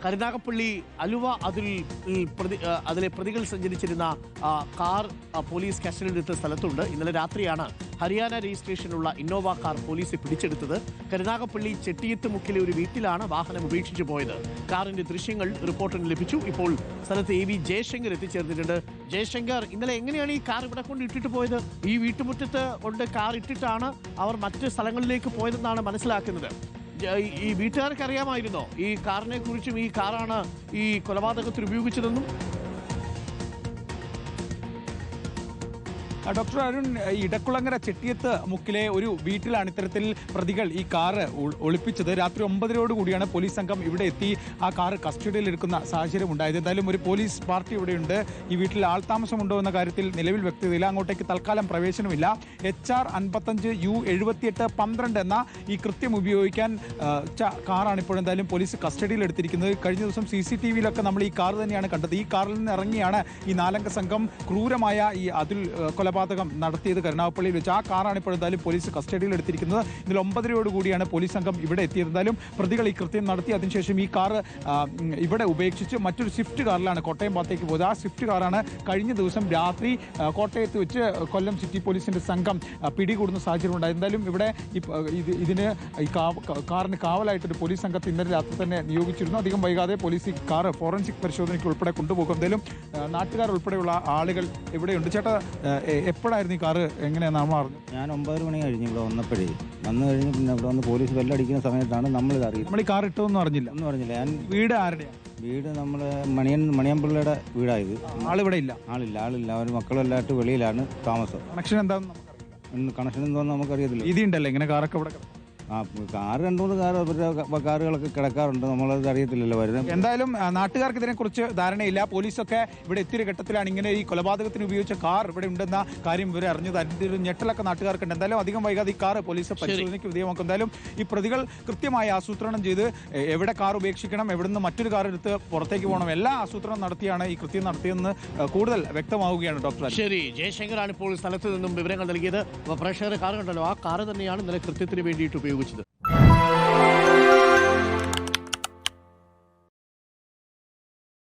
കരുനാഗപ്പള്ളി അലുവ അതിലെ പ്രതികൾ സഞ്ചരിച്ചിരുന്ന കാർ പോലീസ് കസ്റ്റഡിയിലെടുത്ത സ്ഥലത്തുണ്ട്. ഇന്നലെ രാത്രിയാണ് ഹരിയാന രജിസ്ട്രേഷനുള്ള ഇന്നോവ കാർ പോലീസ് പിടിച്ചെടുത്തത്. കരുനാഗപ്പള്ളി ചെട്ടിയത്ത് മുക്കിലെ ഒരു വീട്ടിലാണ് വാഹനം ഉപേക്ഷിച്ചു പോയത്. കാറിന്റെ ദൃശ്യങ്ങൾ റിപ്പോർട്ടറിന് ലഭിച്ചു. ഇപ്പോൾ സ്ഥലത്ത് AV ജയശങ്കർ എത്തിച്ചേർന്നിട്ടുണ്ട്. ജയശങ്കർ, ഇന്നലെ എങ്ങനെയാണ് ഈ കാർ ഇവിടെ കൊണ്ട് ഇട്ടിട്ട് പോയത്? ഈ വീട്ടുമുറ്റത്ത് കൊണ്ട് കാർ ഇട്ടിട്ടാണ് അവർ മറ്റ് സ്ഥലങ്ങളിലേക്ക് പോയതെന്നാണ് മനസ്സിലാക്കുന്നത്. ഈ വീട്ടുകാർക്ക് അറിയാമായിരുന്നോ ഈ കാറിനെ കുറിച്ചും, ഈ കാറാണ് ഈ കൊലപാതകത്തിൽ ഉപയോഗിച്ചതെന്നും? ഡോക്ടർ അരുൺ, ഇടക്കുളങ്ങര ചെട്ടിയത്ത് മുക്കിലെ ഒരു വീട്ടിലാണ് ഇത്തരത്തിൽ പ്രതികൾ ഈ കാറ് ഒളിപ്പിച്ചത്. രാത്രി 9:00 കൂടിയാണ് പോലീസ് സംഘം ഇവിടെ എത്തി ആ കാറ് കസ്റ്റഡിയിൽ എടുക്കുന്ന സാഹചര്യം ഉണ്ടായത്. എന്തായാലും ഒരു പോലീസ് പാർട്ടി ഇവിടെയുണ്ട്. ഈ വീട്ടിൽ ആൾതാമസമുണ്ടോ എന്ന കാര്യത്തിൽ നിലവിൽ വ്യക്തതയില്ല. അങ്ങോട്ടേക്ക് തൽക്കാലം പ്രവേശനമില്ല. HR 55U 7812 എന്ന ഈ കൃത്യം ഉപയോഗിക്കാൻ കാറാണ് ഇപ്പോഴെന്തായാലും പോലീസ് കസ്റ്റഡിയിൽ എടുത്തിരിക്കുന്നത്. കഴിഞ്ഞ ദിവസം CCTVയിലൊക്കെ നമ്മൾ ഈ കാർ തന്നെയാണ് കണ്ടത്. ഈ കാറിൽ നിന്ന് ഇറങ്ങിയാണ് ഈ 4 അംഗ സംഘം ക്രൂരമായ ഈ കൊലപാതകം നടത്തിയത് കരുനാഗപ്പള്ളിയിൽ വെച്ച്. ആ കാറാണ് ഇപ്പോൾ എന്തായാലും പോലീസ് കസ്റ്റഡിയിൽ എടുത്തിരിക്കുന്നത്. ഇന്നലെ 9:00 കൂടിയാണ് പോലീസ് സംഘം ഇവിടെ എത്തിയത്. എന്തായാലും പ്രതികൾ ഈ കൃത്യം നടത്തി അതിനുശേഷം ഈ കാർ ഇവിടെ ഉപേക്ഷിച്ച് മറ്റൊരു സ്വിഫ്റ്റ് കാറിലാണ് കോട്ടയം ഭാഗത്തേക്ക് പോയത്. ആ സ്വിഫ്റ്റ് കാറാണ് കഴിഞ്ഞ ദിവസം രാത്രി കോട്ടയത്ത് വെച്ച് കൊല്ലം സിറ്റി പോലീസിന്റെ സംഘം പിടികൂടുന്ന സാഹചര്യം ഉണ്ടായത്. എന്തായാലും ഇവിടെ ഇതിന് ഈ കാറിന് കാവലായിട്ടൊരു പോലീസ് സംഘത്തെ ഇന്നലെ രാത്രി തന്നെ നിയോഗിച്ചിരുന്നു. അധികം വൈകാതെ പോലീസ് ഈ കാർ ഫോറൻസിക് പരിശോധനയ്ക്ക് ഉൾപ്പെടെ കൊണ്ടുപോകും. എന്തായാലും നാട്ടുകാർ ഉൾപ്പെടെയുള്ള ആളുകൾ ഇവിടെയുണ്ട്. ചേട്ടാ, എപ്പോഴായിരുന്നു ഈ കാറ് എങ്ങനെയാണ് നമ്മൾ അറിഞ്ഞു? ഞാൻ 9 മണി കഴിഞ്ഞു ഇവിടെ വന്നപ്പോഴേ. വന്നു കഴിഞ്ഞ് പിന്നെ ഇവിടെ വന്ന് പോലീസ് ബെല്ലടിക്കുന്ന സമയത്താണ് നമ്മളിത് അറിയുന്നത്. നമ്മൾ ഈ കാർ ഇട്ടൊന്നും അറിഞ്ഞില്ല? ഒന്നും അറിഞ്ഞില്ല. ഞാൻ വീട് ആരുടെയാണ്? വീട് നമ്മുടെ മണിയമ്പിള്ളയുടെ വീടായത്. ആളിവിടെ ഇല്ല? ആളില്ല. അവർ മക്കളെല്ലായിട്ട് വെളിയിലാണ് താമസം. കണക്ഷൻ എന്താണെന്ന് കണക്ഷൻ എന്തോന്ന് നമുക്കറിയത്തില്ല. ഇതിണ്ടല്ലേ ഇങ്ങനെ കാറൊക്കെ ഇവിടെ? കാറ് 2-3 കാറുകളൊക്കെ കിടക്കാറുണ്ട്. നമ്മളത് അറിയത്തില്ലല്ലോ വരുന്നത്. എന്തായാലും നാട്ടുകാർക്ക് ഇതിനെക്കുറിച്ച് ധാരണയില്ല. പോലീസൊക്കെ ഇവിടെ എത്തിയൊരു ഘട്ടത്തിലാണ് ഇങ്ങനെ ഈ കൊലപാതകത്തിന് ഉപയോഗിച്ച കാർ ഇവിടെ ഉണ്ടെന്ന കാര്യം ഇവരെ അറിഞ്ഞത്. അതിൻ്റെ ഒരു ഞെട്ടലൊക്കെ നാട്ടുകാർക്കുണ്ട്. എന്തായാലും അധികം വൈകാതെ ഈ കാർ പോലീസ് പരിശോധനയ്ക്ക് വിധേയമാക്കും. എന്തായാലും ഈ പ്രതികൾ കൃത്യമായി ആസൂത്രണം ചെയ്ത് എവിടെ കാർ ഉപേക്ഷിക്കണം, എവിടെ നിന്ന് മറ്റൊരു കാർ എടുത്ത് പുറത്തേക്ക് പോകണം, എല്ലാ ആസൂത്രണം നടത്തിയാണ് ഈ കൃത്യം നടത്തിയെന്ന് കൂടുതൽ വ്യക്തമാവുകയാണ്. ഡോക്ടർ ശരി, ജയശങ്കറാണ് ഇപ്പോൾ സ്ഥലത്ത് നിന്നും വിവരങ്ങൾ നൽകിയത്. പ്രേക്ഷകരെ കാർ കണ്ടല്ലോ, ആ കാർ തന്നെയാണ് ഇന്നലെ കൃത്യത്തിന് വേണ്ടിയിട്ട് ഉപയോഗിച്ചത്.